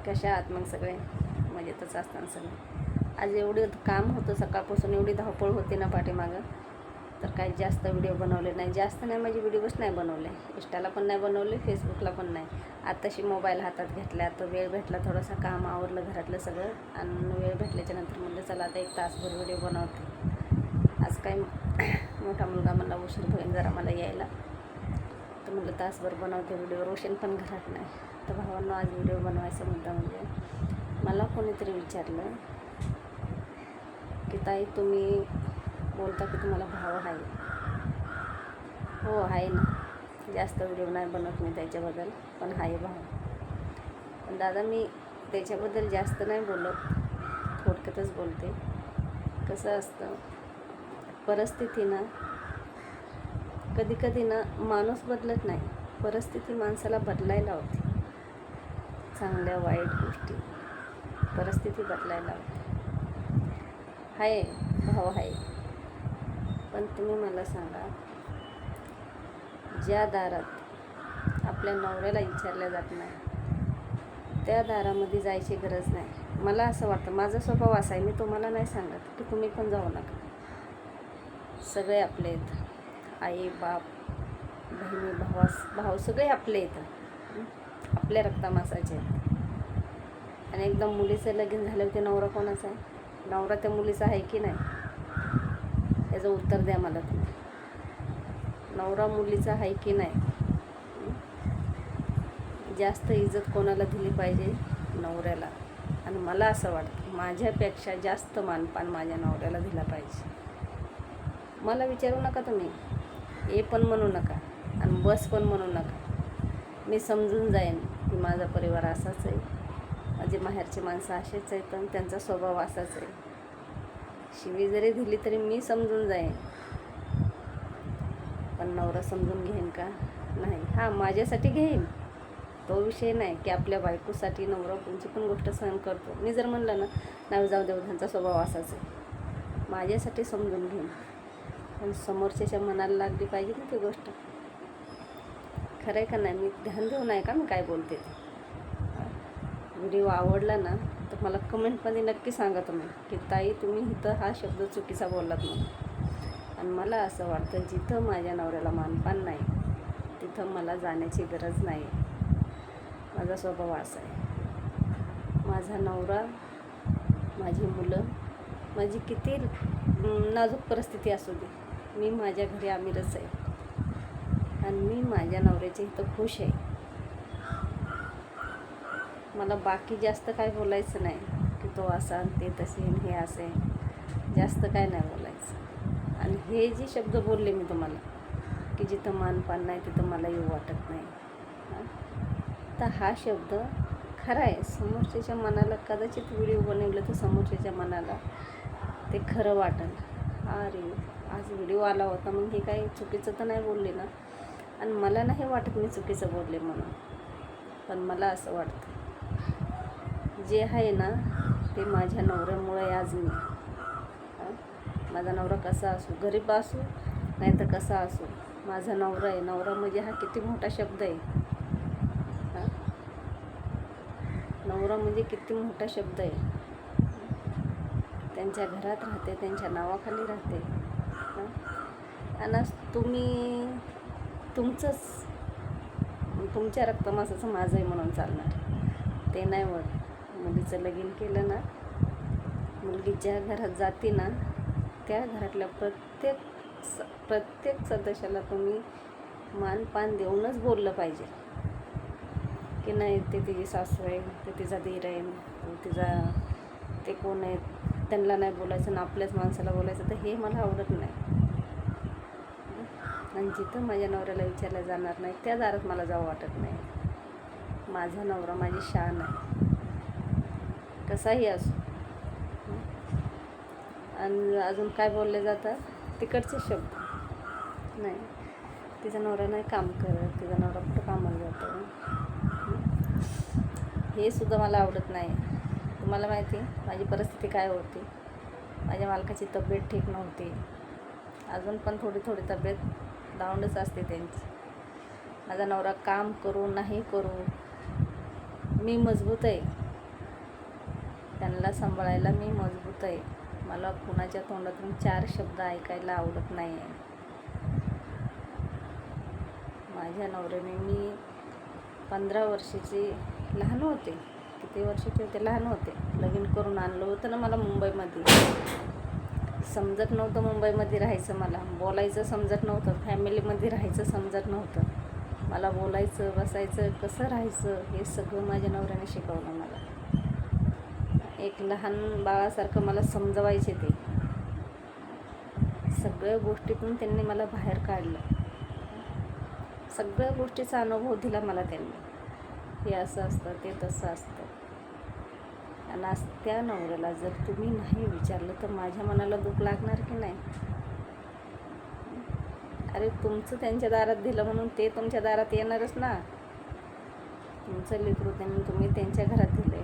कशा आहात मग सगळे? मजेतच असताना सगळे. आज एवढं काम होतं सकाळपासून, एवढी धावपळ होती ना पाठीमागं, तर काही जास्त व्हिडिओ बनवले नाही. जास्त नाही म्हणजे व्हिडिओच नाही बनवले, इंस्टाला पण नाही बनवले, फेसबुकला पण नाही. आत्ताशी मोबाईल हातात घेतला, तर वेळ भेटला, थोडंसं काम आवरलं घरातलं सगळं, आणि वेळ भेटल्याच्या नंतर म्हणलं चला आता 1 तासभर व्हिडिओ बनवते. आज काही मोठा मुलगा मला उशीर होईल जरा मला यायला, तर म्हटलं तासभर बनवते व्हिडिओ. रोशन पण घरात नाही. तर भावांनो, आज व्हिडिओ बनवायचा मुद्दा म्हणजे मला कोणीतरी विचारलं की ताई तुम्ही बोलता की तुम्हाला भाव आहे. हो आहे ना, जास्त व्हिडिओ नाही बनवत मी त्याच्याबद्दल, पण आहे भाव. पण दादा मी त्याच्याबद्दल जास्त नाही बोलत, थोडक्यातच बोलते. कसं असतं, परिस्थिती ना कधी कधी ना माणूस बदलत नाही, परिस्थिती माणसाला बदलायला होती. चांगल्या वाईट गोष्टी परिस्थिती बदलायला होती. आहे भाव आहे, पण तुम्ही मला सांगा, ज्या दारात आपल्या नवऱ्याला विचारल्या जात नाही त्या दारामध्ये जायची गरज नाही. मला असं वाटतं, माझा स्वभाव असा आहे, मी तुम्हाला नाही सांगत की तुम्ही पण जाऊ नका. सगळे आपले आहेत, आई बाप बहिणी भाऊ सगळे आपले येतात, आपल्या रक्तामासाचे आहेत. आणि एकदम मुलीचं लगीन झालं ते नवरा कोणाचा आहे? नवरा त्या मुलीचा आहे की नाही? याचं उत्तर द्या मला तुम्ही. नवरा मुलीचा आहे की नाही? जास्त इज्जत कोणाला दिली पाहिजे? नवऱ्याला. आणि मला असं वाटतं माझ्यापेक्षा जास्त मानपान माझ्या नवऱ्याला दिला पाहिजे. मला विचारू नका तुम्ही, ए पण म्हणू नका आणि बस पण म्हणू नका. मी समजून जाईन की माझा परिवार असाच आहे, माझे माहेरचे माणसं असेच आहेत आणि त्यांचा स्वभाव असाच आहे. शिवी जरी दिली तरी मी समजून जाईन. पण नवरा समजून घेईन का? नाही. हां, माझ्यासाठी घेईन, तो विषय नाही की आपल्या बायकोसाठी नवरा कोणची पण गोष्ट सहन करतो. मी जर म्हणलं ना नाही जाऊ देऊ, त्यांचा स्वभाव असाच आहे, माझ्यासाठी समजून घेईन. पण समोरच्याच्या मनाला लागली पाहिजे ना ती गोष्ट. खरं आहे का नाही? मी ध्यान देऊ नाही का मी काय बोलते ते? व्हिडिओ आवडला ना तर मला कमेंटमध्ये नक्की सांगा तुम्ही की ताई तुम्ही इथं हा शब्द चुकीचा बोललात म्हणून. आणि मला असं वाटतं, जिथं माझ्या नवऱ्याला मानपान नाही तिथं मला जाण्याची गरज नाही. माझा स्वभाव असा आहे. माझा नवरा, माझी मुलं, माझी किती नाजूक परिस्थिती असू दे, मी माझ्या घरी अमीरच आहे आणि मी माझ्या नवऱ्याच्या इथं खुश आहे. मला बाकी जास्त काय बोलायचं नाही की तो असा ते तसे हे असे, जास्त काय नाही बोलायचं. आणि हे जे शब्द बोलले मी तुम्हाला की जिथं मानपान नाही तिथं मला येऊ वाटत नाही, तर हा शब्द खरा आहे. समोरच्याच्या मनाला कदाचित व्हिडिओ बनवलं तर समोरच्याच्या मनाला ते खरं वाटेल. अरे आज व्हिडिओ आला होता, मग हे काही चुकीचं तर नाही बोलले ना. आणि मला नाही वाटत मी चुकीचं बोलले म्हणून, पण मला असं वाटतं जे आहे ना ते माझ्या नवऱ्यामुळे आज मी. माझा नवरा कसा असो, गरीब असो नाही तर कसा असो, माझा नवरा आहे. नवरा म्हणजे हा किती मोठा शब्द आहे. नवरा म्हणजे किती मोठा शब्द आहे. त्यांच्या घरात राहते, त्यांच्या नावाखाली राहते. आणि तुम्ही तुमचंच, तुमच्या रक्तमासाचं माझं आहे म्हणून चालणार ते नाही होत. मुलीचं लगीन केलं ना, मुलगी ज्या घरात जाते ना त्या घरातल्या प्रत्येक सदस्याला तुम्ही मानपान देऊनच बोललं पाहिजे की नाही ते तिची सासू आहे, ते तिचा दीर आहे, ते कोण आहे, त्यांना नाही बोलायचं ना आपल्याच माणसाला बोलायचं. तर हे मला आवडत नाही. आणि जिथं माझ्या नवऱ्याला विचारलं जाणार नाही त्या दारात मला जावं वाटत नाही. माझा नवरा माझी शान आहे, कसाही असो. आणि अजून काय बोलले जातात तिकडचे शब्द नाही, तिचा नवरा नाही काम करत, तिचा नवरा कुठं कामाला जातो, हे सुद्धा मला आवडत नाही. तुम्हाला माहिती आहे माझी परिस्थिती काय होती? माझ्या मालकाची तब्येत ठीक नव्हती, अजून पण थोडी तब्येत डाऊनच असते त्यांची. माझा नवरा काम करू नाही करू मी मजबूत आहे, त्यांना सांभाळायला मी मजबूत आहे. मला कुणाच्या तोंडातून 4 शब्द ऐकायला आवडत नाही आहे. माझ्या नवऱ्याने मी 15 वर्षाची लहान होते, किती वर्षाचे होते, लहान होते, लग्न करून आणलं होतं ना मला मुंबईमध्ये. समजत नव्हतं मुंबईमध्ये राहायचं, मला बोलायचं समजत नव्हतं, फॅमिलीमध्ये राहायचं समजत नव्हतं. मला बोलायचं, बसायचं, कसं राहायचं हे सगळं माझ्या नवऱ्याने शिकवलं मला. एक लहान बाळासारखं मला समजवायचे ते. सगळ्या गोष्टीतून त्यांनी मला बाहेर काढलं. सगळ्या गोष्टीचा अनुभव दिला मला त्यांनी. हे असं असतं, ते तसं असतं. आणि आज त्या नवऱ्याला जर तुम्ही नाही विचारलं तर माझ्या मनाला दुःख लागणार की नाही? अरे तुमचं त्यांच्या दारात दिलं म्हणून ते तुमच्या दारात येणारच ना. तुमचं लेकरू तुम्ही त्यांच्या घरात दिले,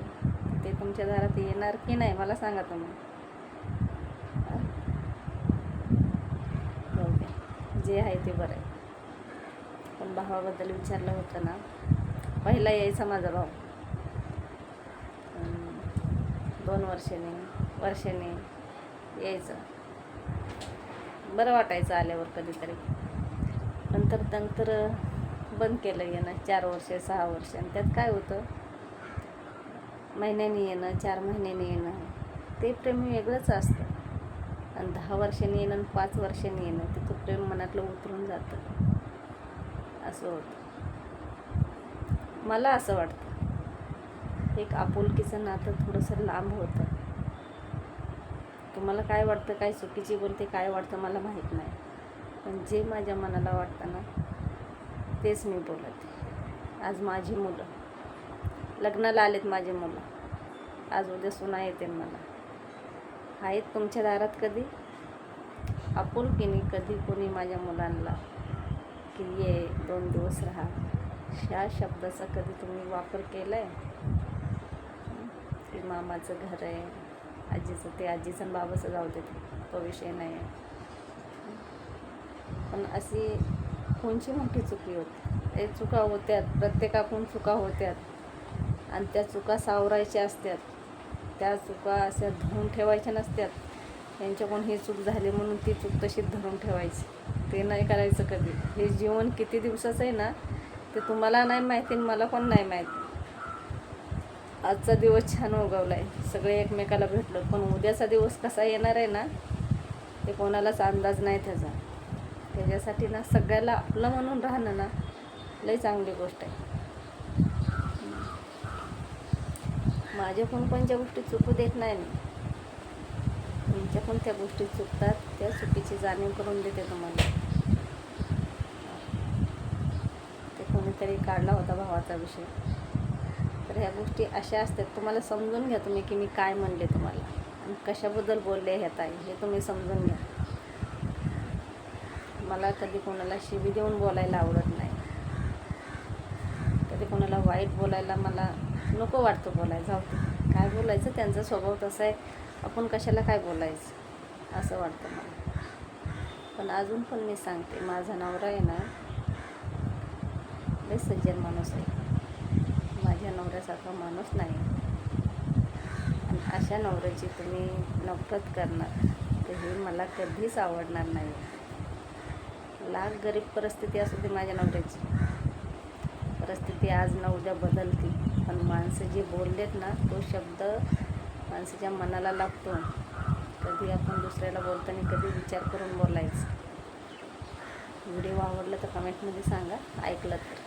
ते तुमच्या दारात येणार की नाही मला सांगा तुम्ही. जे आहे ते बरं आहे. पण भावाबद्दल विचारलं होतं ना, पहिला यायचा माझा भाऊ, 2 वर्षाने यायचं. बरं वाटायचं आल्यावर कधीतरी. नंतर बंद केलं येणं. 4 वर्ष 6 वर्ष. आणि त्यात काय होतं, महिन्याने येणं, 4 महिन्याने येणं, ते प्रेम वेगळंच असतं. आणि 10 वर्षांनी येणं आणि 5 वर्षांनी येणं, तिथं प्रेम मनातलं उतरून जातं. असं होतं. मला असं वाटतं एक आपुलकीचं नातं थोडंसं लांब होतं. तुम्हाला काय वाटतं, काय चुकीची बोलते, काय वाटतं मला माहीत नाही. पण जे माझ्या मनाला वाटतं ना तेच मी बोलते. आज माझी मुलं लग्नाला आलेत, माझी मुलं आज उद्या सुना येते मला. आहेत तुमच्या दारात कधी आपुलकीने कधी कोणी माझ्या मुलांना की ये 2 दिवस राहा, ह्या शब्दाचा कधी तुम्ही वापर केला आहे? की मामाचं घर आहे, आजीचं, ते आजीचं आणि बाबाचं जाऊ देते, तो विषय नाही आहे. पण अशी कोणची मोठी चुकी होती? हे चुका होत्यात, प्रत्येकाकडून चुका होत्यात. आणि त्या चुका सावरायच्या असतात. त्या चुका अशा धरून ठेवायच्या नसतात. यांच्याकडून ही चूक झाली म्हणून ती चूक तशीच धरून ठेवायची, ते नाही करायचं कधी. हे जीवन किती दिवसाचं आहे ना ते तुम्हाला नाही माहिती आणि मला पण नाही माहिती. आजचा दिवस छान उगवला आहे, सगळे एकमेकाला भेटलो, पण उद्याचा दिवस कसा येणार आहे ना ते कोणालाच अंदाज नाही त्याचा. त्याच्यासाठी ना सगळ्याला आपलं म्हणून राहणं ना लई चांगली गोष्ट आहे. माझ्याकडून कोणत्या गोष्टी चुकू देत नाही मी. तुमच्या पण त्या गोष्टी चुकतात, त्या चुकीची जाणीव करून देते तुम्हाला. ते कोणीतरी काढला होता भावाचा विषय. तर ह्या गोष्टी अशा असतात, तुम्हाला समजून घ्या तुम्ही की मी काय म्हणले तुम्हाला आणि कशाबद्दल बोलले ह्यात आहे हे तुम्ही समजून घ्या. मला कधी कोणाला शिवी देऊन बोलायला आवडत नाही. कधी कोणाला वाईट बोलायला मला नको वाटतं. बोलायचं जाऊ दे, काय बोलायचं, त्यांचा स्वभाव तसा आहे, आपण कशाला काय बोलायचं असं वाटतं मला. पण अजून पण मी सांगते, माझा नवरा आहे ना लय सज्जन माणूस आहे. माझ्या नवऱ्यासारखा माणूस नाही. आणि अशा नवऱ्याची तुम्ही नफरत करणार तर हे मला कधीच आवडणार नाही. लाख गरीब परिस्थिती असू दे माझ्या नवऱ्याची, परिस्थिती आज ना उद्या बदलती. पण माणसं जे बोललेत ना तो शब्द माणसाच्या मनाला लागतो. कधी आपण दुसऱ्याला बोलताना कधी विचार करून बोलायचं. व्हिडिओ आवडला तर कमेंटमध्ये सांगा, ऐकलं तर.